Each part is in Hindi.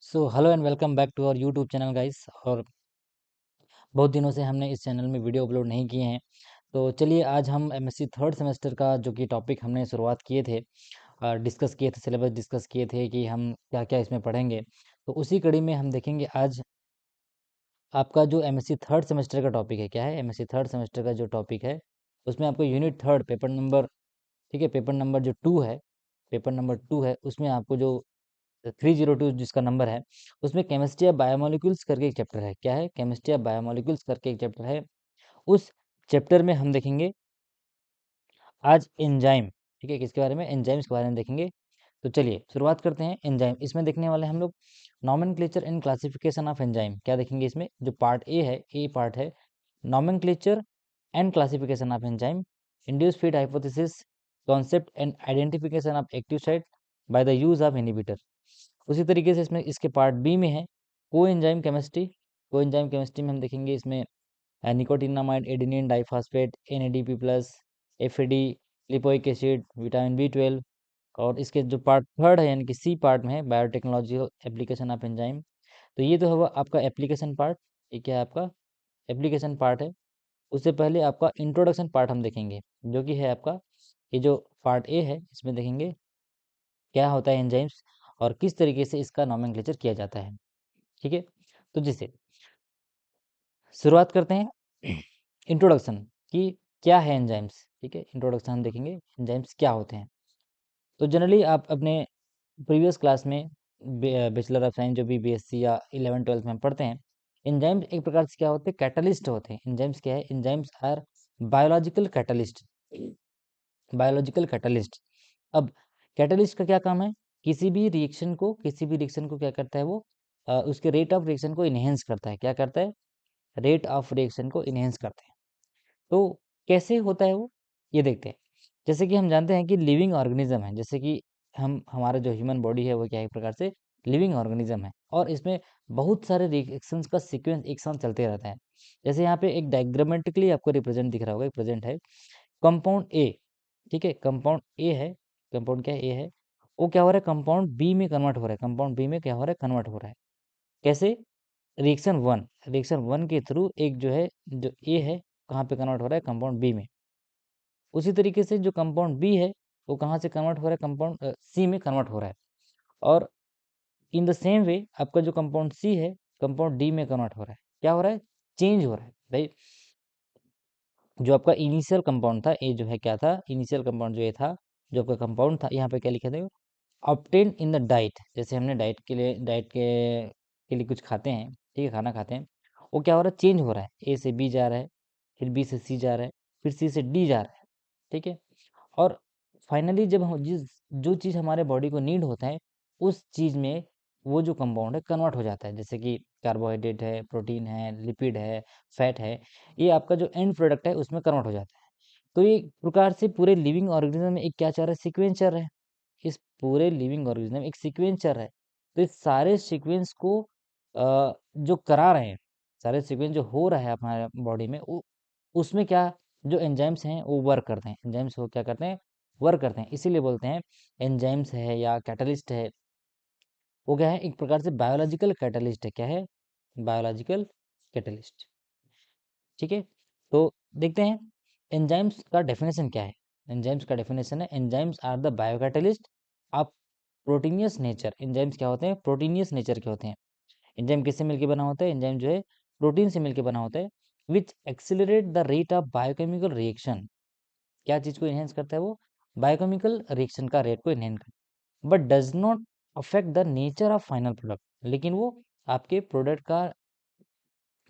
So hello and welcome back to our YouTube channel guys. और बहुत दिनों से हमने इस चैनल में वीडियो अपलोड नहीं किए हैं, तो चलिए आज हम एमएससी थर्ड सेमेस्टर का जो कि टॉपिक हमने शुरुआत किए थे, डिस्कस किए थे, सिलेबस डिस्कस किए थे कि हम क्या क्या इसमें पढ़ेंगे। तो उसी कड़ी में हम देखेंगे आज आपका जो एमएससी थर्ड सेमेस्टर का टॉपिक है। क्या है एमएससी थर्ड सेमेस्टर का जो टॉपिक है, उसमें आपको यूनिट थर्ड पेपर नंबर, ठीक है, पेपर नंबर जो 2 है, पेपर नंबर 2 है, उसमें आपको जो 302 जिसका नंबर है, उसमें केमिस्ट्री ऑफ बायोमोलिक्यूल्स करके एक चैप्टर है। क्या है? केमिस्ट्री ऑफ बायोमोलिक्यूल्स करके एक चैप्टर है। उस चैप्टर में हम देखेंगे आज एंजाइम। ठीक है, किसके बारे में? एंजाइम्स के बारे में देखेंगे। तो चलिए शुरुआत करते हैं। एंजाइम इसमें देखने वाले हम लोग nomenclature and classification of enzyme. क्या देखेंगे इसमें? जो पार्ट ए है, ए पार्ट है, nomenclature and classification of enzyme, induce feed hypothesis, concept and identification of active site by the use of inhibitor. उसी तरीके से इसमें इसके पार्ट बी में है coenzyme chemistry. Coenzyme chemistry में हम देखेंगे इसमें nicotinamide, adenine diphosphate, NADP plus, FAD, lipoic acid, vitamin B 12। और इसके जो पार्ट थर्ड है यानी कि सी पार्ट में है बायोटेक्नोलॉजिकल एप्लीकेशन ऑफ एंजाइम। तो ये तो हुआ आपका एप्लीकेशन पार्ट। ये क्या है? आपका एप्लीकेशन पार्ट है। उससे पहले आपका इंट्रोडक्शन पार्ट हम देखेंगे, जो कि है आपका ये जो पार्ट ए है, इसमें देखेंगे क्या होता है एंजाइम्स और किस तरीके से इसका नॉमेनक्लेचर किया जाता है। ठीक है, तो जिसे शुरुआत करते हैं इंट्रोडक्शन की, क्या है एंजाइम्स। ठीक है, इंट्रोडक्शन हम देखेंगे एंजाइम्स क्या होते हैं। तो जनरली आप अपने प्रीवियस क्लास में बैचलर ऑफ साइंस जो भी बीएससी या 11 12 में पढ़ते हैं, एंजाइम्स एक प्रकार से क्या होते हैं? कैटलिस्ट होते हैं। एंजाइम्स क्या है? Enzymes are biological catalyst. Biological catalyst. अब कैटलिस्ट का क्या काम है? किसी भी रिएक्शन को क्या करता है वो? उसके रेट ऑफ रिएक्शन को इनहेंस करता है। क्या करता है? रेट ऑफ रिएक्शन को इनहेंस करते हैं। तो कैसे होता है वो, ये देखते हैं। जैसे कि हम जानते हैं कि लिविंग ऑर्गेनिज्म है, जैसे कि हम हमारा जो ह्यूमन बॉडी है वो क्या है? एक प्रकार से लिविंग ऑर्गेनिज्म है, और इसमें बहुत सारे रिएक्शंस का सीक्वेंस एक साथ चलते रहता है। जैसे यहाँ पे एक डायग्रामेटिकली आपको रिप्रेजेंट दिख रहा होगा, एक प्रेजेंट है कंपाउंड ए। ठीक है, कंपाउंड ए है। कंपाउंड क्या है? ए है। वो क्या हो रहा है? कंपाउंड बी में कन्वर्ट हो रहा है। कंपाउंड बी में क्या हो रहा है? कन्वर्ट हो रहा है। कैसे? रिएक्शन वन के थ्रू एक जो है, जो ए है, कहाँ पे कन्वर्ट हो रहा है? कंपाउंड बी में। उसी तरीके से जो कंपाउंड बी है, वो कहाँ से कन्वर्ट हो रहा है? कंपाउंड सी में कन्वर्ट हो रहा है। और इन द सेम वे आपका जो कंपाउंड सी है, कंपाउंड डी में कन्वर्ट हो रहा है। क्या हो रहा है? चेंज हो रहा है भाई। जो आपका इनिशियल कंपाउंड था, ये जो है क्या था? इनिशियल कंपाउंड जो ये था, जो आपका कंपाउंड था, यहाँ पे क्या लिखे थे? Obtain in the diet. जैसे हमने डाइट के लिए कुछ खाते हैं, ठीक है, खाना खाते हैं, वो क्या हो रहा है? चेंज हो रहा है। ए से बी जा रहा है, फिर बी से सी जा रहा है, फिर सी से डी जा रहा है। ठीक है, और फाइनली जब हम जिस जो चीज़ हमारे बॉडी को नीड होता है, उस चीज़ में वो जो कंपाउंड है कन्वर्ट हो जाता है। जैसे कि कार्बोहाइड्रेट है, प्रोटीन है, लिपिड है, फैट है, ये आपका जो एंड प्रोडक्ट है उसमें कन्वर्ट हो जाता है। तो ये एक प्रकार से पूरे लिविंग ऑर्गेनिज्म में एक क्या चल रहा है? सीक्वेंस चल रहा है। इस पूरे लिविंग ऑर्गेनिज्म में एक सीक्वेंस चल रहा है। तो इस सारे सीक्वेंस को जो करा रहे हैं, सारे सीक्वेंस जो हो रहा है हमारे बॉडी में, उसमें क्या, जो एंजाइम्स हैं वो वर्क करते हैं। एंजाइम्स वो क्या करते हैं? वर्क करते हैं। इसीलिए बोलते हैं एंजाइम्स है या कैटलिस्ट है, वो क्या है? एक प्रकार से बायोलॉजिकल कैटलिस्ट है। क्या है? Biological catalyst. ठीक है, तो देखते हैं एंजाइम्स का डेफिनेशन क्या है। एंजाइम्स का डेफिनेशन है, enzymes are the biocatalyst of proteinaceous nature. Enzymes क्या होते हैं? प्रोटीनियस नेचर के होते हैं। एंजाइम किससे मिलकर बना होता है? एंजाइम जो है प्रोटीन से मिलकर बना होता है। Which accelerate the rate of biochemical reaction. क्या चीज को इनहेंस करता है वो? बायोकेमिकल रिएक्शन का रेट को इनहेंस करता है, but does not affect the nature of final product. लेकिन वो आपके प्रोडक्ट का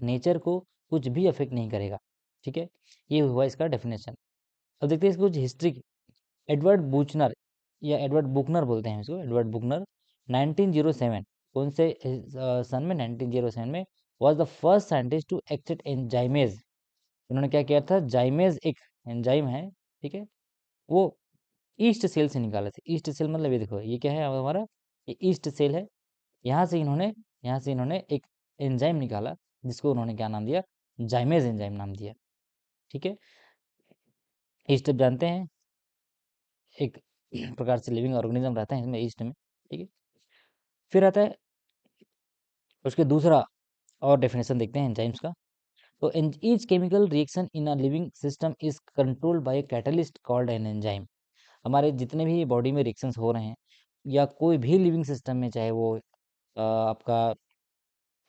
नेचर को कुछ भी अफेक्ट नहीं करेगा। ठीक है, ये हुआ इसका डेफिनेशन। अब देखते हैं इसकी कुछ हिस्ट्री की। एडवर्ड बूचनर या एडवर्ड बुकनर बोलते हैं इसको, एडवर्ड बुकनर 1907, कौन से सन में? 1907 में was the first scientist to accept enzymes. इन्होंने क्या किया था? जाइमेज एक एंजाइम है, ठीक है, वो ईस्ट सेल से निकाले थे। ईस्ट सेल मतलब ये देखो, ये क्या है हमारा? ये ईस्ट सेल है। यहाँ से इन्होंने एक एंजाइम निकाला, जिसको उन्होंने क्या नाम दिया? जाइमेज एंजाइम नाम दिया। ठीक है, ईस्ट आप जानते हैं एक प्रकार से लिविंग ऑर्गेनिज्म रहता है इसमें, ईस्ट में। ठीक है, फिर आता है उसके दूसरा और डेफिनेशन देखते हैं एंजाइम्स का। तो each chemical reaction in a living system is controlled by a catalyst called an enzyme. हमारे जितने भी बॉडी में रिएक्शंस हो रहे हैं या कोई भी लिविंग सिस्टम में, चाहे वो आपका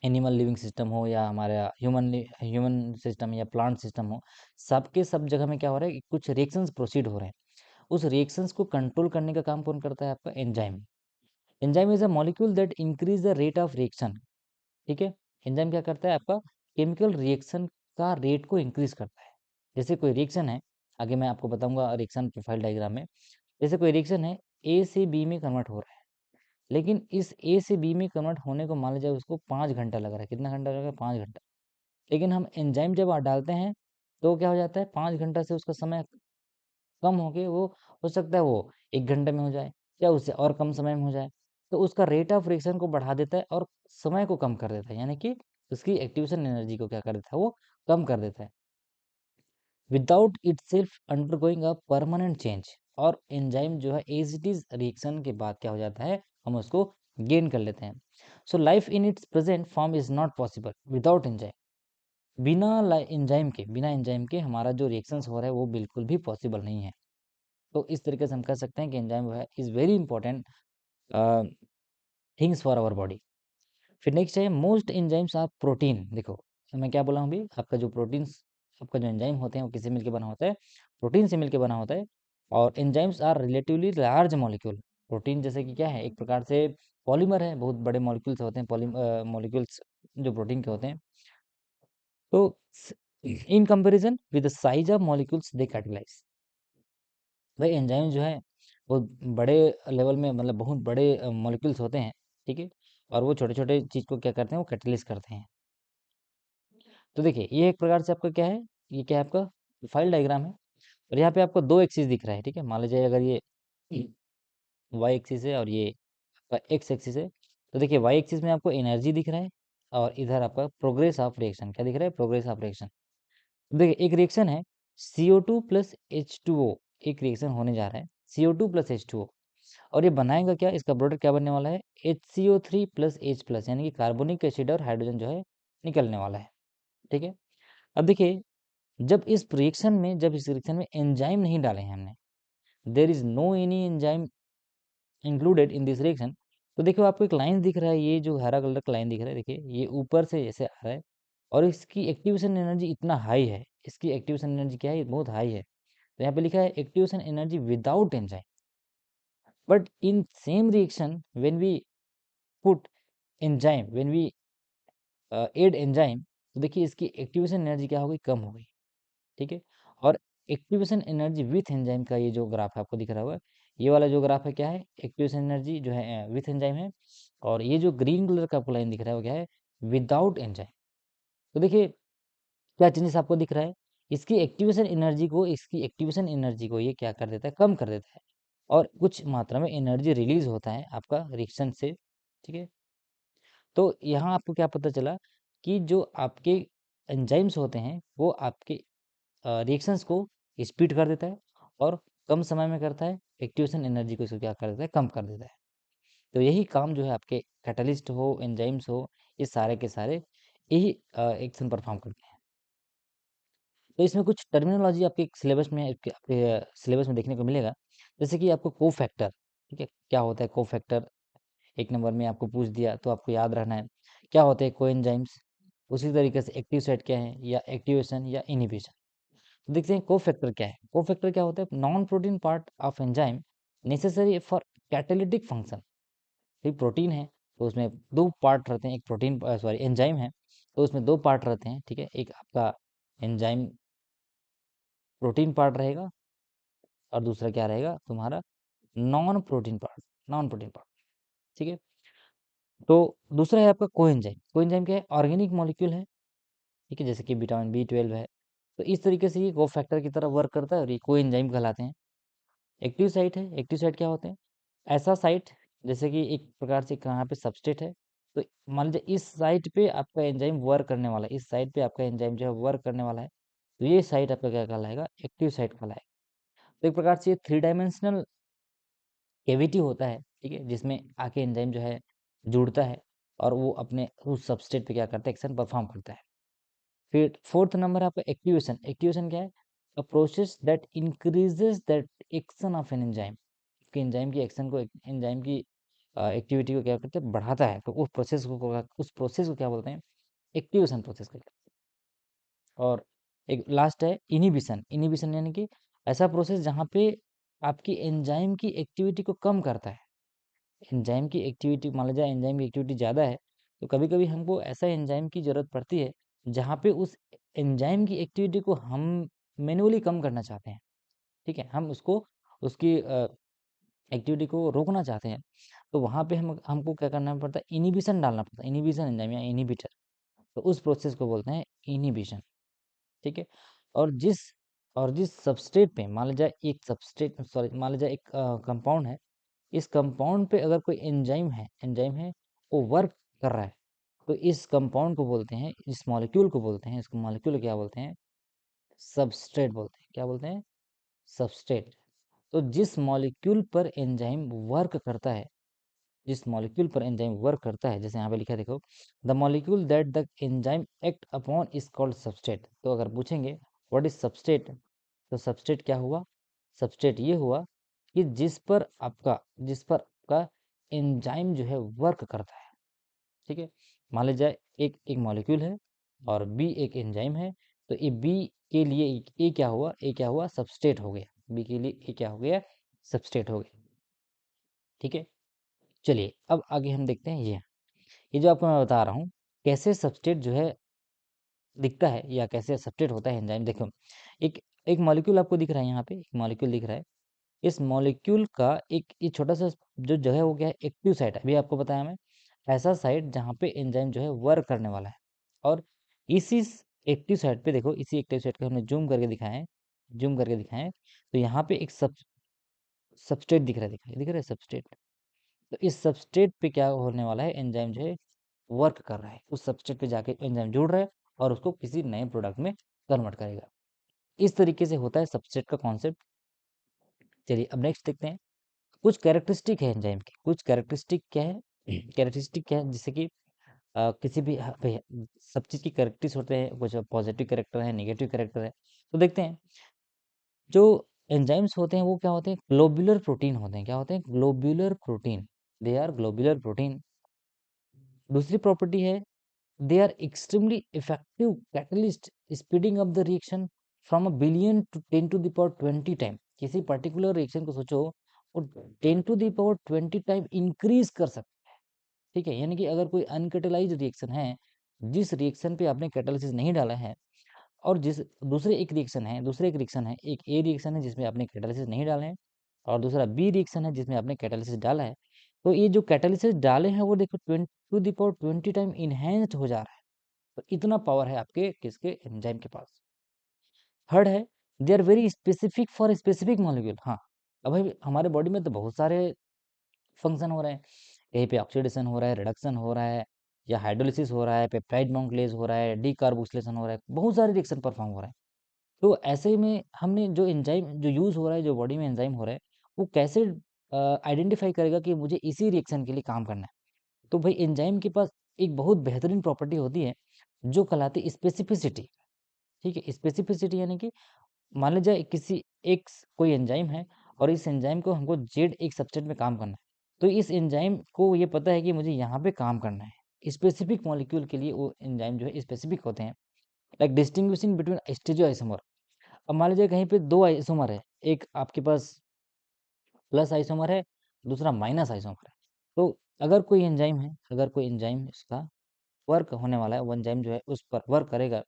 एनिमल लिविंग सिस्टम हो या हमारा ह्यूमन सिस्टम या प्लांट सिस्टम हो, सबके सब जगह में क्या हो रहा है कि कुछ रिएक्शंस प्रोसीड हो रहे हैं। उस रिएक्शंस को कंट्रोल करने का काम कौन करता है? आपका enzyme. Enzyme is a molecule that increase the rate of reaction. ठीक है, एंजाइम क्या करता है? आपका केमिकल रिएक्शन का रेट को इंक्रीज करता है। जैसे कोई रिएक्शन है, आगे मैं आपको बताऊंगा रिएक्शन प्रोफाइल डायग्राम में। जैसे कोई रिएक्शन है, ए से बी में कन्वर्ट हो रहा है, लेकिन इस ए से बी में कन्वर्ट होने को मान लीजिए उसको 5 घंटा लग रहा है। कितना घंटा लग रहा है? 5 घंटा। लेकिन हम एंजाइम जब डालते हैं तो क्या हो जाता है? 5 घंटा से उसका समय कम हो के वो हो सकता है वो 1 घंटे में हो जाए या उससे और कम समय में हो जाए। तो उसका रेट ऑफ रिएक्शन को बढ़ा देता है और समय को कम कर देता है, यानी कि उसकी एक्टिवेशन एनर्जी को क्या कर देता है? वो कम कर देता है, without it self undergoing a permanent change. और एंजाइम जो है एज इट इज रिएक्शन के बाद क्या हो जाता है? हम उसको गेन कर लेते हैं। So life in its present form is not possible without enzyme. बिना एंजाइम के हमारा जो रिएक्शंस हो रहा है वो बिल्कुल भी पॉसिबल नहीं है। तो इस तरीके से हम कह सकते हैं कि एंजाइम है is very important things for our body. फिर नेक्स्ट है मोस्ट एंजाइम्स आर प्रोटीन। देखो मैं क्या बोला हूँ अभी, आपका जो प्रोटीन्स, आपका जो एंजाइम होते हैं वो किससे मिलकर बना होता है? प्रोटीन से मिलकर बना होता है। और enzymes are relatively large molecule. Protein जैसे कि क्या है? एक प्रकार से पॉलीमर है, बहुत बड़े मॉलिक्यूल्स होते हैं, मॉलिक्यूल्स जो प्रोटीन के होते हैं। तो in comparison with the size of molecules they categorise. भाई एंजाइम जो है वो बड़े लेवल में, मतलब बहुत बड़े मॉलिक्यूल्स होते हैं, ठीक है। और वो छोटे छोटे चीज को क्या करते हैं? वो कैटलिस्ट करते हैं। तो देखिए ये एक प्रकार से आपका क्या है, ये क्या है? आपका प्रोफाइल डायग्राम है। और यहाँ पे आपको दो एक्सिस दिख रहा है, ठीक है। मान लीजिए अगर ये वाई एक्सिस है और ये आपका एक्स एक्सिस है। तो देखिए वाई एक्सिस में आपको एनर्जी दिख रहा है और इधर आपका प्रोग्रेस ऑफ रिएक्शन क्या दिख रहा है? Progress of reaction. देखिए एक रिएक्शन है CO2 प्लस H2O, एक रिएक्शन होने जा रहा है CO2 प्लस H2O। और ये बनाएगा क्या? इसका प्रोडक्ट क्या बनने वाला है? HCO3 प्लस H प्लस, यानी कि कार्बोनिक एसिड और हाइड्रोजन जो है निकलने वाला है, ठीक है। अब देखिए जब इस रिएक्शन में एंजाइम नहीं डाले हैं हमने, there is no any enzyme included in this reaction. तो देखो आपको एक लाइन दिख रहा है, ये जो हरा कलर का लाइन दिख रहा है, देखिए ये ऊपर से जैसे आ रहा है और इसकी एक्टिवेशन एनर्जी इतना हाई है। इसकी एक्टिवेशन एनर्जी क्या है? बहुत हाई है। तो यहाँ पे लिखा है activation energy without enzyme. But in same reaction when we put enzyme, when we add enzyme, तो देखिए इसकी एक्टिवेशन एनर्जी क्या हो गई? कम हो गई, ठीक है। और एक्टिवेशन एनर्जी विथ एंजाइम का ये जो ग्राफ है आपको दिख रहा होगा, ये वाला जो ग्राफ है क्या है? एक्टिवेशन एनर्जी जो है विथ एंजाइम है। और ये जो ग्रीन कलर का आपको लाइन दिख रहा है वो क्या है? Without enzyme. तो देखिए क्या चेंजेस आपको दिख रहा है? इसकी एक्टिवेशन एनर्जी को ये क्या कर देता है? कम कर देता है। और कुछ मात्रा में एनर्जी रिलीज होता है आपका रिएक्शन से, ठीक है। तो यहाँ आपको क्या पता चला कि जो आपके एंजाइम्स होते हैं वो आपके रिएक्शंस को स्पीड कर देता है और कम समय में करता है। एक्टिवेशन एनर्जी को इसको क्या कर देता है? कम कर देता है। तो यही काम जो है आपके कैटलिस्ट हो, एंजाइम्स हो, ये सारे के सारे यही एक्शन परफॉर्म करते हैं। तो इसमें कुछ टर्मिनोलॉजी आपके सिलेबस में, आपके सिलेबस में देखने को मिलेगा। जैसे कि आपको कोफैक्टर, ठीक है, क्या होता है कोफैक्टर? एक नंबर में आपको पूछ दिया तो आपको याद रहना है क्या होते हैं कोएंजाइम्स। उसी तरीके से एक्टिव साइट क्या है, या एक्टिवेशन या इनहिबिशन। तो देखते हैं कोफैक्टर क्या है। कोफैक्टर क्या होता है? Non protein part of enzyme necessary for catalytic function. ये प्रोटीन है तो उसमें दो पार्ट रहते हैं, एक प्रोटीन सॉरी एंजाइम है तो उसमें दो पार्ट रहते हैं, ठीक है। एक आपका एंजाइम प्रोटीन पार्ट रहेगा और दूसरा क्या रहेगा तुम्हारा? नॉन प्रोटीन पार्ट, ठीक है। तो दूसरा है आपका कोएंजाइम। कोएंजाइम क्या है? ऑर्गेनिक मॉलिक्यूल है, ठीक है, जैसे कि विटामिन B12 है। तो इस तरीके से ये कोफैक्टर की तरह वर्क करता है और ये कोएंजाइम कहलाते हैं। एक्टिव साइट है। एक्टिव साइट क्या होते हैं? ऐसा साइट जैसे कि एक प्रकार से कहाँ पे सबस्ट्रेट है, तो मान लीजिए इस साइट पे आपका एंजाइम वर्क करने वाला है, इस साइट पे आपका एंजाइम जो है वर्क करने वाला है, तो ये साइट आपका क्या कहलाएगा? एक्टिव साइट कहलाएगा। तो एक प्रकार से ये 3 डायमेंशनल कैविटी होता है, ठीक है, जिसमें आके एंजाइम जो है जुड़ता है। और वो अपने उस सबस्ट्रेट पे क्या करता है, एक्शन परफॉर्म करता है। फिर फोर्थ नंबर है आपका एक्टिवेशन। एक्टिवेशन क्या है? A process that increases that action of an enzyme, कि एंजाइम की एक्शन को, एंजाइम की एक्टिविटी को क्या करते हैं, बढ़ाता है। तो उस प्रोसेस को क्या बोलते हैं? एक्टिवेशन प्रोसेस कहते हैं। और एक लास्ट है इनिबिशन। इनिबिशन यानी कि ऐसा प्रोसेस जहाँ पे आपकी एंजाइम की एक्टिविटी को कम करता है। एंजाइम की एक्टिविटी, मान लीजिए एंजाइम की एक्टिविटी ज़्यादा है, तो कभी कभी हमको ऐसा एंजाइम की ज़रूरत पड़ती है जहाँ पे उस एंजाइम की एक्टिविटी को हम मैन्युअली कम करना चाहते हैं। ठीक है, हम उसको, उसकी एक्टिविटी को रोकना चाहते हैं। तो वहाँ पे हमको क्या करना पड़ता है, इनिबिशन डालना पड़ता है। इनिबिशन एंजाइम या इनिबिटर, तो उस प्रोसेस को बोलते हैं इनिबिशन। ठीक है। और जिस और जिस सबस्ट्रेट पे, मान लीजिए एक सबस्ट्रेट, सॉरी, मान लीजिए एक कंपाउंड है, इस कंपाउंड पे अगर कोई एंजाइम है वो वर्क कर रहा है, तो इस कंपाउंड को बोलते हैं, इस मॉलिक्यूल को बोलते हैं, इसको मॉलिक्यूल क्या बोलते हैं? सबस्ट्रेट बोलते हैं। क्या बोलते हैं? सबस्ट्रेट। तो जिस मॉलिक्यूल पर एंजाइम वर्क करता है, जिस मॉलिक्यूल पर एंजाइम वर्क करता है, जैसे यहाँ पे लिखा है देखो, the molecule that the enzyme act upon is called substrate. तो अगर पूछेंगे व्हाट इज सबस्ट्रेट, तो सबस्ट्रेट क्या हुआ? सबस्ट्रेट ये हुआ कि जिस पर आपका एंजाइम जो है वर्क करता है। ठीक है, मान लीजिए एक एक मॉलिक्यूल है और बी एक एंजाइम है, तो ये बी के लिए ए क्या हुआ, सबस्ट्रेट हो गया। बी के लिए ए क्या हो गया, सबस्ट्रेट हो गया। ठीक है, चलिए अब आगे हम देखते हैं। ये जो आपको मैं बता रहा हूँ, कैसे सबस्ट्रेट जो है दिखता है या कैसे सबस्ट्रेट होता है एंजाइम। देखो, एक एक मॉलिक्यूल आपको दिख रहा है, यहाँ पे एक मॉलिक्यूल दिख रहा है। इस मॉलिक्यूल का एक ये छोटा सा जो जगह हो गया है, एक्टिव साइट है। अभी आपको बताया मैं, ऐसा साइट जहाँ पे एंजाइम जो है वर्क करने वाला है। और इसी एक्टिव साइट पे देखो, इसी एक्टिव साइट को हमने जूम करके दिखाए, तो यहाँ पे एक सबस्ट्रेट दिख रहा है सबस्ट्रेट। तो इस सबस्ट्रेट पे क्या होने वाला है, एंजाइम जो है वर्क कर रहा है, उस सबस्ट्रेट पे जाके एंजाइम जुड़ रहा है और उसको किसी नए प्रोडक्ट में कन्वर्ट करेगा। इस तरीके से होता है सबस्ट्रेट का कॉन्सेप्ट। चलिए अब नेक्स्ट देखते हैं। कुछ कैरेक्टरिस्टिक है एंजाइम की, कुछ कैरेक्टरिस्टिक क्या है, कैरेक्टरिस्टिक क्या है, जैसे कि किसी भी सब चीज़ की कैरेक्टरिस्टिक्स होते हैं, कुछ पॉजिटिव कैरेक्टर है, नेगेटिव कैरेक्टर है। तो देखते हैं, जो एंजाइम्स होते हैं वो क्या होते हैं, ग्लोब्यूलर प्रोटीन होते हैं। क्या होते हैं? Globular protein. They are globular protein. दूसरी प्रॉपर्टी है, they are extremely effective catalyst speeding up the reaction from a billion to 10 to the power 20 time. किसी पर्टिकुलर रिएक्शन को सोचो, वो 10 to the power 20 time increase कर सकता है। ठीक है, यानी कि अगर कोई अनकेटलाइज रिएक्शन है, जिस रिएक्शन पे आपने कैटालिसिस नहीं डाला है, और जिस दूसरे एक रिएक्शन है, एक ए रिएक्शन है जिसमें आपने कैटालिसिस नहीं डाले हैं, और दूसरा बी रिएक्शन है जिसमें आपने कैटालिसिस डाला है। तो ये जो कैटालिसिस डाले हैं वो देखो 20 to the power 20 time enhanced हो जा रहा है। तो इतना पावर है आपके किसके, एंजाइम के पास। थर्ड है, they are very specific for specific molecule. हाँ, अब भाई हमारे बॉडी में तो बहुत सारे फंक्शन हो रहे हैं, कहीं पे ऑक्सीडेशन हो रहा है, रिडक्शन हो रहा है, या हाइड्रोलिसिस हो रहा है, पेप्टाइड बॉन्डलेज हो रहा है, डीकार्बोक्सिलेशन हो रहा है, बहुत सारे रिएक्शन परफॉर्म हो रहे हैं। तो ऐसे में हमने जो एंजाइम जो यूज़ हो रहा है, जो बॉडी में एंजाइम हो रहा है, वो कैसे आइडेंटिफाई करेगा कि मुझे इसी रिएक्शन के लिए काम करना है? तो भाई एंजाइम के पास एक बहुत बेहतरीन प्रॉपर्टी होती है जो कहलाती है स्पेसिफिसिटी। ठीक है, स्पेसिफिसिटी यानी कि मान लीजिए कोई एंजाइम है, और इस एंजाइम को हमको जेड एक सबसेट में काम करना है। तो इस एंजाइम को ये पता है कि मुझे यहाँ पे काम करना है, स्पेसिफिक मॉलिक्यूल के लिए वो एंजाइम जो है स्पेसिफिक होते हैं। Like distinguishing between stereo isomer. अब मान लीजिए कहीं पे दो आइसोमर है, एक आपके पास प्लस आइसोमर है, दूसरा माइनस आइसोमर है। तो अगर कोई एंजाइम इसका वर्क होने वाला है, वो एंजाइम जो है उस पर वर्क करेगा,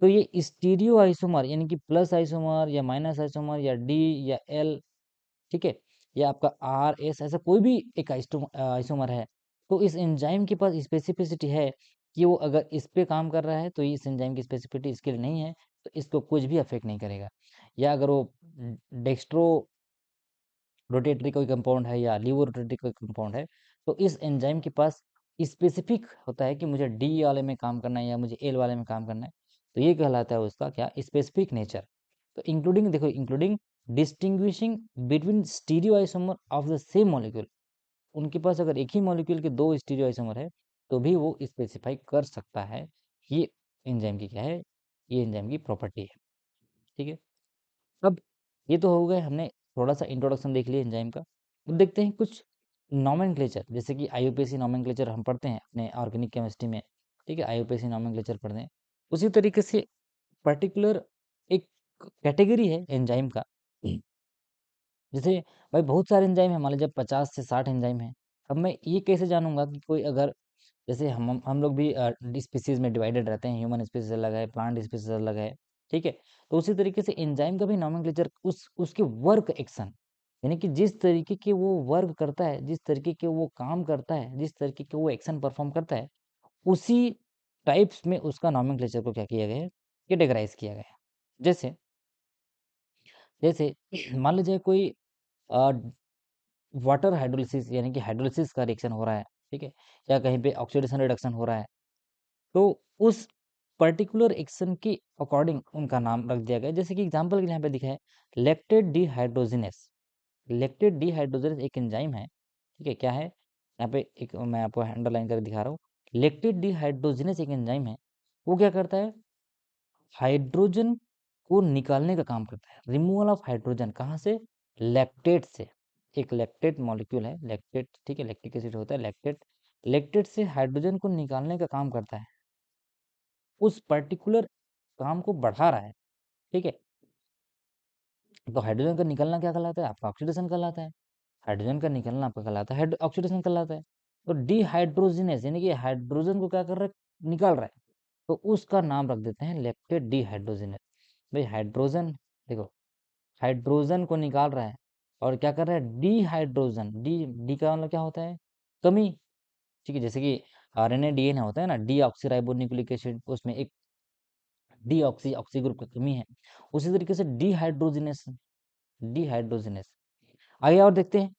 तो ये स्टीरियो आइसोमर यानी कि प्लस आइसोमर या माइनस आइसोमर या डी या एल, ठीक है, या आपका आर एस, ऐसा कोई भी एक आइसोमर है, तो इस एंजाइम के पास स्पेसिफिसिटी है कि वो अगर इस पे काम कर रहा है, तो इस एंजाइम की स्पेसिफिसिटी इसके लिए नहीं है, तो इसको कुछ भी अफेक्ट नहीं करेगा। या अगर वो डेक्स्ट्रो रोटेटरी कोई कंपाउंड है या लीवो रोटेटरी कोई कंपाउंड है, तो इस एंजाइम के पास स्पेसिफिक होता है कि मुझे डी वाले में काम करना है या मुझे एल वाले में काम करना है। तो ये कहलाता है उसका क्या, स्पेसिफिक नेचर। तो इंक्लूडिंग देखो, including distinguishing between stereo isomer of the same molecule. उनके पास अगर एक ही मॉलिक्यूल के दो स्टीरियो आइसोमर है, तो भी वो स्पेसिफाई कर सकता है कि ये एंजाइम की क्या है, ये एंजाइम की प्रॉपर्टी है। ठीक है, अब ये तो हो गए, हमने थोड़ा सा इंट्रोडक्शन देख लिया एंजाइम का। अब देखते हैं कुछ नॉमेनक्लेचर, जैसे कि आईयूपीएसी नॉमेनक्लेचर हम पढ़ते हैं अपने ऑर्गेनिक केमिस्ट्री में। ठीक है, आईयूपीएसी नॉमेनक्लेचर पढ़ते हैं। उसी तरीके से पर्टिकुलर एक कैटेगरी है एंजाइम का। जैसे भाई बहुत सारे एंजाइम है, मान लीजिए 50 से 60 एंजाइम है। अब मैं ये कैसे जानूंगा कि कोई अगर, जैसे हम लोग भी स्पीसीज में डिवाइडेड रहते हैं, ह्यूमन स्पीसीज अलग है, प्लांट स्पीसीज अलग है। ठीक है, तो उसी तरीके से एंजाइम का भी नॉमेनक्लेचर उसके वर्क एक्शन, यानी कि जिस तरीके के वो वर्क करता है, जिस तरीके के वो काम करता है, जिस तरीके के वो एक्शन परफॉर्म करता है, उसी टाइप्स में उसका नॉमेनक्लेचर को क्या किया गया है, कैटेगराइज किया गया है। जैसे जैसे मान लीजिए कोई वाटर हाइड्रोलिसिस, यानी कि हाइड्रोलिसिस का रिएक्शन हो रहा है। ठीक है, या कहीं पे ऑक्सीडेशन रिडक्शन हो रहा है, तो उस पर्टिकुलर एक्शन के अकॉर्डिंग उनका नाम रख दिया गया है। जैसे कि एग्जांपल के लिए यहाँ पे दिखा है लैक्टेट डिहाइड्रोजिनेस। लैक्टेट डिहाइड्रोजिनेस एक एंजाइम है। ठीक है, क्या है, यहाँ पे एक मैं आपको अंडरलाइन करके दिखा रहा हूँ। लैक्टेट डिहाइड्रोजिनेस एक एंजाइम है। वो क्या करता है, हाइड्रोजन को निकालने का काम करता है, रिमूवल ऑफ हाइड्रोजन, कहाँ से, लैक्टेट से। एक लैक्टेट मॉलिक्यूल है, लैक्टेट, ठीक है, लैक्टिक एसिड होता है लैक्टेट। लैक्टेट से हाइड्रोजन को निकालने का काम करता है, उस पर्टिकुलर काम को बढ़ा रहा है। ठीक है, तो हाइड्रोजन का निकलना क्या कहलाता है, आपका ऑक्सीडेशन कहलाता है। हाइड्रोजन का निकलना आपका कहलाता है ऑक्सीडेशन कहलाता है। तो डिहाइड्रोजिनेस यानी कि हाइड्रोजन को क्या कर रहा है, निकाल रहा है, तो उसका नाम रख देते हैं लैक्टेट डिहाइड्रोजिनेस। भाई हाइड्रोजन, देखो, हाइड्रोजन को निकाल रहा है और क्या कर रहा है, डिहाइड्रोजन, डी डी का मतलब क्या होता है, कमी। ठीक है, जैसे कि आरएनए डीएनए होता है ना, डीऑक्सीराइबोन्यूक्लिक एसिड, उसमें एक डीऑक्सी ऑक्सी ग्रुप की कमी है। उसी तरीके से डिहाइड्रोजिनेस, डिहाइड्रोजिनेस। आगे और देखते हैं,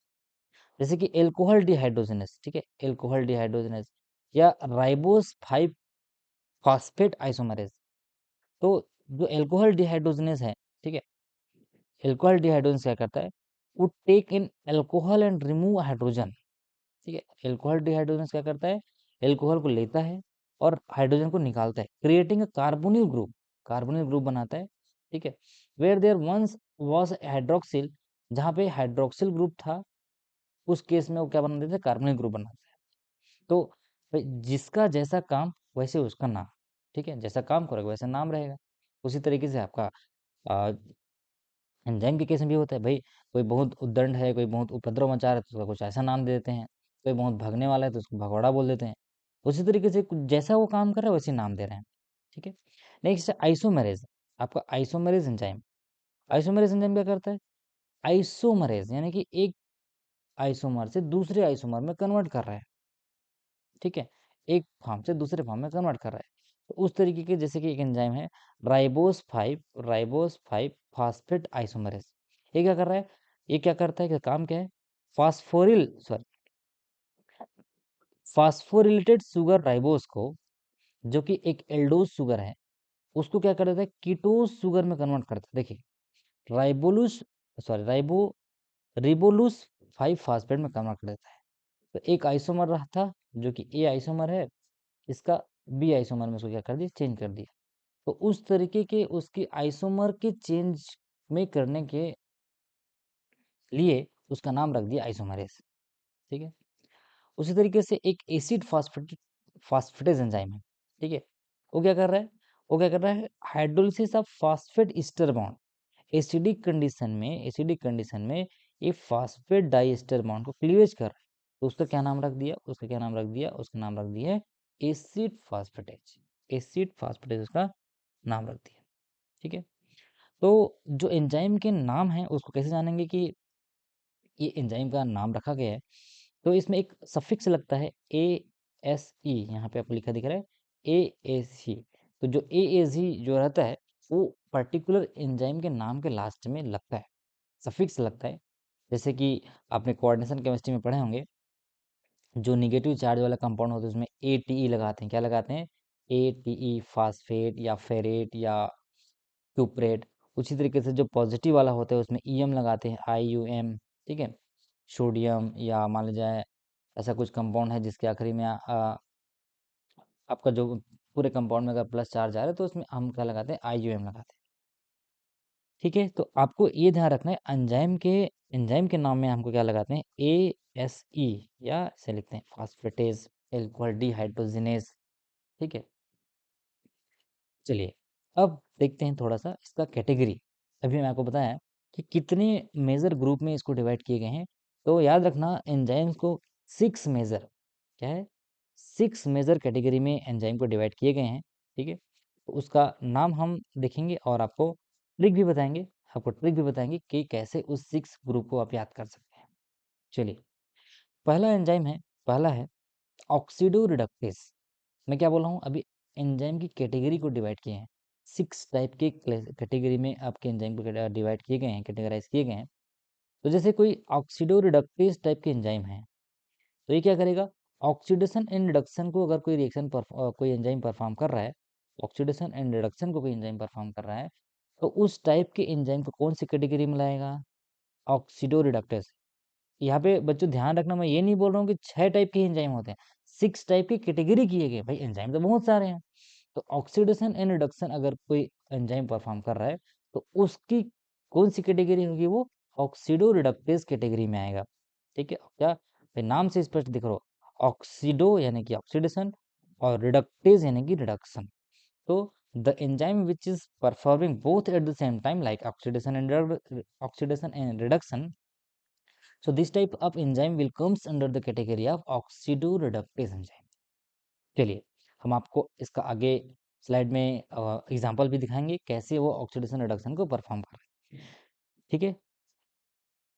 जैसे कि एल्कोहल डिहाइड्रोजिनेस। ठीक है, एल्कोहल डिहाइड्रोजिनेस या राइबोस 5 फॉस्फेट आइसोमरेज। तो जो एल्कोहल डिहाइड्रोजिनेस है, ठीक है, एल्कोहल डिहाइड्रोजिनेस क्या करता है, वो take in alcohol and remove hydrogen. ठीक है, एल्कोहल डिहाइड्रोजनेस क्या करता है, एल्कोहल को लेता है और हाइड्रोजन को निकालता है, creating a carbonyl group, carbonyl group बनाता है। ठीक है, where there once was hydroxyl, जहाँ पे हाइड्रोक्सिल ग्रुप था, उस केस में वो क्या बना देते हैं, कार्बोनिल ग्रुप बनाता है। तो भाई जिसका जैसा काम वैसे उसका नाम। ठीक है, जैसा काम करेगा वैसा नाम रहेगा। उसी तरीके से आपका एंजाइम के केस में भी होता है भाई, कोई बहुत उद्दंड है, कोई बहुत उपद्रव मचा रहा है, तो उसका कुछ ऐसा नाम दे देते हैं। कोई बहुत भागने वाला है तो उसको भगौड़ा बोल देते हैं। उसी तरीके से जैसा वो काम कर रहा है वैसे नाम दे रहे हैं। ठीक है, नेक्स्ट आइसोमेरेज, आपका आइसोमेरेज एंजाइम। आइसोमेरेज एंजाइम क्या करता है, आइसोमरेज यानी कि एक आइसोमर से दूसरे आइसोमर में कन्वर्ट कर रहा है। ठीक है, एक फॉर्म से दूसरे फॉर्म में कन्वर्ट कर रहा है। तो उस तरीके के, जैसे कि एक एंजाइम है राइबोस 5 फास्फेट आइसोमरेज। ये क्या कर रहा है, ये क्या करता है, क्या काम क्या है, फास्फोरिल सॉरी फास्फोरिलेटेड शुगर राइबोस को, जो कि एक एल्डोज शुगर है, उसको क्या कर देता है, कीटोज शुगर में कन्वर्ट करता है। देखिए, राइबोलुस सॉरी राइबो रिबोलुस 5 फास्फेट में कन्वर्ट कर देता है। तो एक आइसोमर रहा था जो कि ए आइसोमर है, इसका बी आइसोमर में उसको क्या कर दिया, चेंज कर दिया। तो उस तरीके के उसकी आइसोमर के चेंज में करने के लिए उसका नाम रख दिया आइसोमरेज। ठीक है, उसी तरीके से एक एसिड फास्फेटेज एंजाइम है। ठीक है, वो क्या कर रहा है, वो क्या कर रहा है, hydrolysis of phosphate ester bond. Acidic condition में ये फास्फेट डाइएस्टर बॉन्ड को क्लीवेज कर रहा है। तो उसका क्या नाम रख दिया, उसका क्या नाम रख दिया, उसका नाम रख दिया है एसिड फास्फेटेज। एसिड फास्फेटेज उसका नाम रख दिया। ठीक है, तो जो एंजाइम के नाम है उसको कैसे जानेंगे कि ये एंजाइम का नाम रखा गया है। तो इसमें एक सफिक्स लगता है ASE, यहाँ पे आपको लिखा दिख रहा है ASE। तो जो ASE जो रहता है वो पर्टिकुलर एंजाइम के नाम के लास्ट में लगता है, सफिक्स लगता है। जैसे कि आपने कोऑर्डिनेशन केमिस्ट्री में पढ़े होंगे, जो निगेटिव चार्ज वाला कंपाउंड होता है उसमें ATE लगाते हैं, क्या लगाते हैं, ATE फास्फेट या फेरेट या क्यूप्रेट। उसी तरीके से जो पॉजिटिव वाला होता है उसमें EM लगाते हैं, IUM। ठीक है, सोडियम, या मान लीजिए ऐसा कुछ कंपाउंड है जिसके आखिरी में आपका जो पूरे कंपाउंड में अगर प्लस चार्ज आ रहा है तो उसमें हम क्या लगाते हैं, IUM लगाते हैं। ठीक है, तो आपको ये ध्यान रखना है, एंजाइम के नाम में हमको क्या लगाते हैं, ASE, या इसे लिखते हैं फास्फेटेज एल्कोहल डिहाइड्रोजिनेज। ठीक है, चलिए अब देखते हैं थोड़ा सा इसका कैटेगरी। अभी मैं आपको बताया कि कितने मेजर ग्रुप में इसको डिवाइड किए गए हैं। तो याद रखना, एंजाइम्स को 6 मेजर, क्या है, 6 मेजर कैटेगरी में एंजाइम को डिवाइड किए गए हैं। ठीक है, तो उसका नाम हम देखेंगे और आपको ट्रिक भी बताएंगे कि कैसे उस 6 ग्रुप को आप याद कर सकते हैं। चलिए, पहला एंजाइम है, पहला है ऑक्सीडो रिडक्टेज। मैं क्या बोल रहा हूँ अभी, एंजाइम की कैटेगरी को डिवाइड किए हैं, 6 टाइप के कैटेगरी में आपके एंजाइम को डिवाइड किए गए हैं, कैटेगराइज किए गए हैं। तो जैसे कोई ऑक्सीडो रिडक्टेज टाइप के एंजाइम है, तो ये क्या करेगा, ऑक्सीडेशन एंड रिडक्शन को अगर कोई कोई एंजाइम परफॉर्म कर रहा है, ऑक्सीडेशन एंड रिडक्शन को कोई एंजाइम परफॉर्म कर रहा है, तो उस टाइप के एंजाइम को कौन सी कैटेगरी में लाएगा, ऑक्सीडो रिडक्टेज। यहाँ पे बच्चों ध्यान रखना, मैं ये नहीं बोल रहा हूँ कि 6 टाइप के एंजाइम होते हैं, 6 टाइप की कैटेगरी किए गए, भाई एंजाइम तो बहुत सारे हैं। तो ऑक्सीडेशन एंड रिडक्शन अगर कोई एंजाइम परफॉर्म कर रहा है, तो उसकी कौन सी कैटेगरी होगी, वो ऑक्सीडो रिडक्टेज कैटेगरी में आएगा। ठीक है, क्या भाई, नाम से स्पष्ट दिख रहा हो, ऑक्सीडो यानी कि ऑक्सीडेशन, और रिडक्टेज यानी कि रिडक्शन। तो the enzyme which is performing both at the same time, like oxidation and reduction, so this type of enzyme will comes under the category of oxidoreductase enzyme. चलिए, हम आपको इसका आगे स्लाइड में एग्जांपल भी दिखाएंगे कैसे वो ऑक्सीडेशन रिडक्शन को परफॉर्म कर रहे हैं। ठीक है,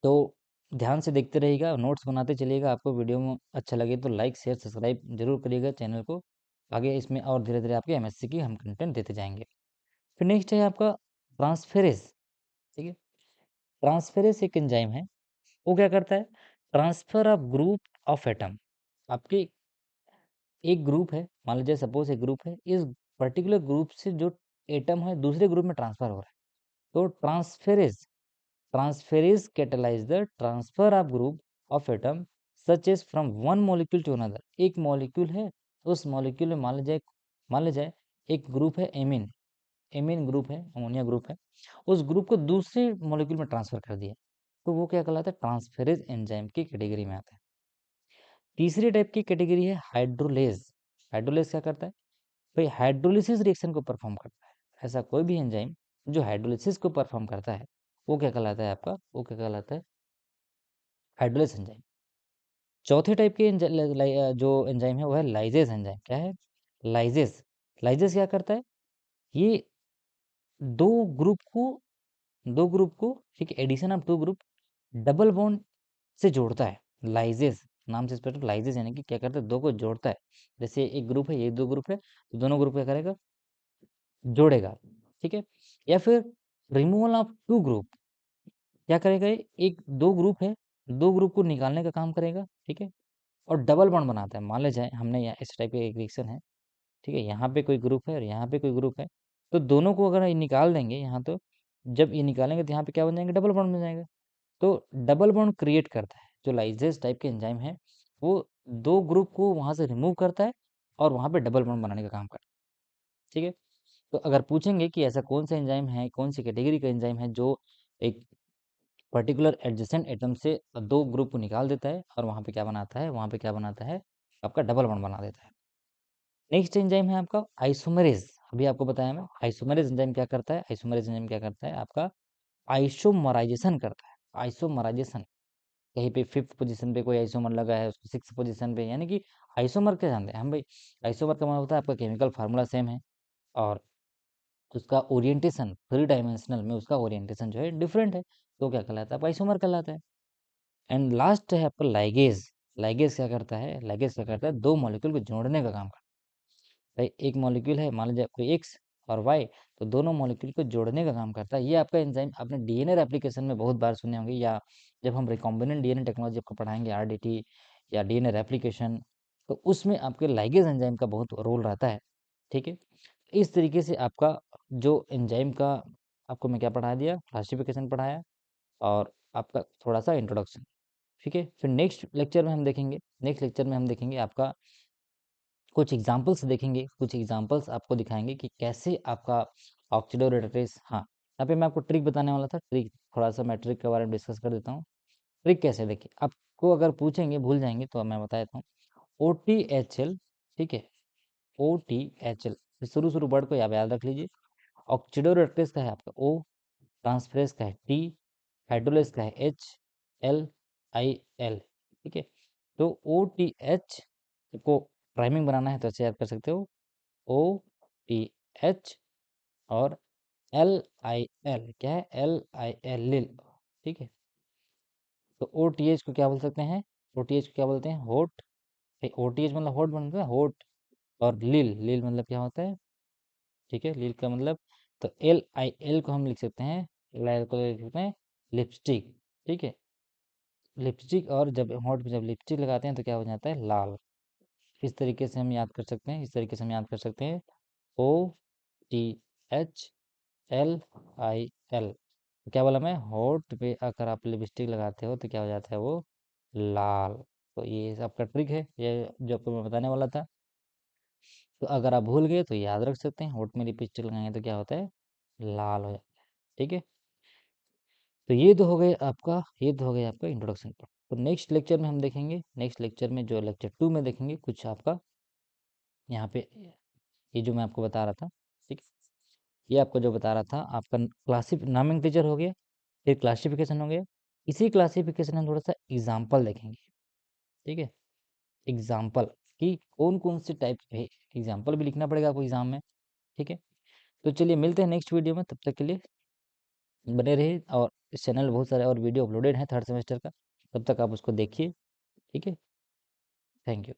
तो ध्यान से देखते रहिएगा, नोट्स बनाते चलिएगा। आपको वीडियो में अच्छा लगे तो लाइक शेयर सब्सक्राइब जरूर करिएगा चैनल को। आगे इसमें और धीरे धीरे आपके MSc की हम कंटेंट देते जाएंगे। फिर नेक्स्ट है आपका ट्रांसफेरेज। ठीक है, ट्रांसफेरेज एक एंजाइम है, वो क्या करता है, transfer of group of atom. आपके एक ग्रुप है, मान लीजिए सपोज एक ग्रुप है, इस पर्टिकुलर ग्रुप से जो एटम है दूसरे ग्रुप में ट्रांसफर हो रहा है, तो transferase catalyse the transfer of group of atom such as from one molecule to another. एक मॉलिक्यूल है, उस मॉलिक्यूल में मान लीजिए एक ग्रुप है एमीन, एमीन ग्रुप है, अमोनिया ग्रुप है, उस ग्रुप को दूसरे मॉलिक्यूल में ट्रांसफर कर दिया, तो वो क्या कहलाता है, ट्रांसफेरेज एंजाइम की कैटेगरी में आता है। तीसरी टाइप की कैटेगरी है हाइड्रोलेज। हाइड्रोलेज क्या करता है, भाई हाइड्रोलिसिस रिएक्शन को परफॉर्म करता है। ऐसा कोई भी एंजाइम जो हाइड्रोलिसिस को परफॉर्म करता है, वो क्या कहलाता है आपका, वो क्या कहलाता है, हाइड्रोलिस एंजाइम। चौथे टाइप के जो एंजाइम है वो है लाइजेज एंजाइम। क्या है, लाइजेज। लाइजेज क्या करता है, ये दो ग्रुप को दो ग्रुप को, ठीक है, addition of 2 group double bond से जोड़ता है। लाइजेज नाम से स्पष्ट, लाइजेज यानी कि क्या करता है, दो को जोड़ता है। जैसे एक ग्रुप है, ये 2 ग्रुप है, तो दोनों ग्रुप क्या करेगा, जोड़ेगा। ठीक है, या फिर रिमूवल ऑफ 2 ग्रुप, क्या करेगा, ये एक 2 ग्रुप है, 2 ग्रुप को निकालने का काम करेगा। ठीक है, और डबल बॉन्ड बनाता है। मान ले जाए हमने यहाँ इस टाइप का एक रिएक्शन है, ठीक है, यहाँ पे कोई ग्रुप है और यहाँ पे कोई ग्रुप है, तो दोनों को अगर ये निकाल देंगे यहाँ, तो जब ये निकालेंगे तो यहाँ पे क्या बन जाएंगे, डबल बॉन्ड बन जाएगा। तो डबल बॉन्ड क्रिएट करता है जो लाइजेज टाइप के एंजाइम है, वो 2 ग्रुप को वहां से रिमूव करता है और वहां पे डबल बॉन्ड बनाने का काम करता है। ठीक है, तो अगर पूछेंगे कि ऐसा कौन सा एंजाइम है, कौन सी कैटेगरी का एंजाइम है जो एक पर्टिकुलर एडजेसेंट एटम से 2 ग्रुप को निकाल देता है और वहां पे क्या बनाता है, वहां पे क्या बनाता है, आपका डबल बॉन्ड बना देता है। नेक्स्ट एंजाइम है आपका आइसोमेरेज। अभी आपको बताया मैं, आइसोमेरेज एंजाइम क्या करता है, आइसोमेरेज एंजाइम क्या करता है, आपका आइसोमराइजेशन करता है। आइसोमराइजेशन, कहीं पे 5th पोजीशन पे कोई आइसोमर लगा है, उसको 6th पोजीशन पे, यानी कि आइसोमर क्या जानते हैं हम भाई, आइसोमर का मतलब होता है आपका केमिकल फार्मूला सेम है और उसका ओरिएंटेशन 3 डायमेंशनल में, उसका ओरिएंटेशन जो है डिफरेंट है, तो क्या कहलाता है, आइसोमर कहलाता है। एंड लास्ट है आपका लाइगेज। लाइगेज क्या करता है, लाइगेज क्या करता है, 2 मॉलिक्यूल को जोड़ने का काम करता है। भाई एक मॉलिक्यूल है, मान लीजिए कोई एक्स और वाई, तो दोनों मॉलिक्यूल को जोड़ने का काम करता है। ये आपका एंजाइम आपने डीएनए एप्लीकेशन में बहुत बार सुने होंगे, या जब हम रिकॉम्बिनेंट डीएनए टेक्नोलॉजी आपको पढ़ाएंगे, RDT या डीएनए रेप्लिकेशन, तो उसमें आपके लाइगेज एंजाइम का बहुत रोल रहता है। ठीक है, इस तरीके से आपका जो एंजाइम का आपको मैं क्या पढ़ा दिया, क्लासिफिकेशन पढ़ाया और आपका थोड़ा सा इंट्रोडक्शन। ठीक है, फिर नेक्स्ट लेक्चर में हम देखेंगे आपका कुछ एग्जाम्पल्स देखेंगे, कुछ एग्जाम्पल्स आपको दिखाएंगे कि कैसे आपका ऑक्सीडोरेटेस, हाँ यहाँ पे मैं आपको ट्रिक बताने वाला था। ट्रिक थोड़ा सा मैं ट्रिक के बारे में डिस्कस कर देता हूँ। ट्रिक कैसे, देखिए आपको अगर पूछेंगे भूल जाएंगे तो मैं बता देता हूँ। OTHL, ठीक है, OTHL, शुरू शुरू वर्ड को याद रख लीजिए। ऑक्सीडोरेटेस का है आपका O, ट्रांसफरेस का है T, हाइड्रोलिस का है HLIL, ठीक है। तो OTH को प्राइमिंग बनाना है तो ऐसे याद कर सकते हो, OTH और LIL, क्या है, LIL, लिल, ठीक है। तो OTH को क्या बोल सकते हैं, OTH को क्या बोलते हैं, होट। OTH मतलब होट बनता है, होट। और लिल, लिल मतलब क्या होता है, ठीक है, लिल का मतलब, तो LIL को हम लिख सकते हैं, LIL को लिख सकते हैं लिपस्टिक, ठीक है, लिपस्टिक। और जब होंठ पे जब लिपस्टिक लगाते हैं तो क्या हो जाता है, लाल। इस तरीके से हम याद कर सकते हैं, इस तरीके से हम याद कर सकते हैं, OTHLIL। क्या बोला मैं, होठ पे अगर आप लिपस्टिक लगाते हो तो क्या हो जाता है, वो लाल। तो ये आपका ट्रिक है, ये जो आपको मैं बताने वाला था। तो अगर आप भूल गए तो याद रख सकते हैं, होठ में लिपस्टिक लगाएंगे तो क्या होता है, लाल हो जाता है, ठीक है। तो ये तो हो गया आपका इंट्रोडक्शन पर। तो नेक्स्ट लेक्चर में हम देखेंगे, नेक्स्ट लेक्चर में जो लेक्चर 2 में देखेंगे कुछ आपका यहाँ पे, ये जो मैं आपको बता रहा था, ठीक है, ये आपको जो बता रहा था आपका क्लासिफ नॉमेनक्लेचर हो गया, फिर क्लासिफिकेशन हो गया। इसी क्लासिफिकेशन में हम थोड़ा सा एग्जाम्पल देखेंगे, ठीक है, एग्जाम्पल कि कौन कौन से टाइप है, एग्जाम्पल भी लिखना पड़ेगा आपको एग्जाम में, ठीक है। तो चलिए मिलते हैं नेक्स्ट वीडियो में, तब तक के लिए बने रहिए। और इस चैनल में बहुत सारे और वीडियो अपलोडेड हैं थर्ड सेमेस्टर का, तब तक आप उसको देखिए, ठीक है। Thank you.